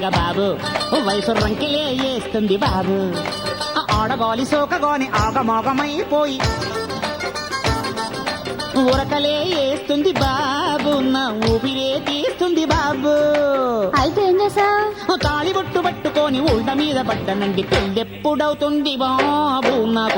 బాబు వయసు రంకిలే వేస్తుంది బాబు ఆడగాలి సోకగాని ఆగమోగమైపోయి ఉరకలే వేస్తుంది బాబు నా ఊపిరే తీస్తుంది బాబు అయితే ఏం చేసావు తాళి బొట్టు పట్టుకొని ఉల్ట మీద పడ్డనండి పెళ్ళెప్పుడవుతుంది బాబు నాకు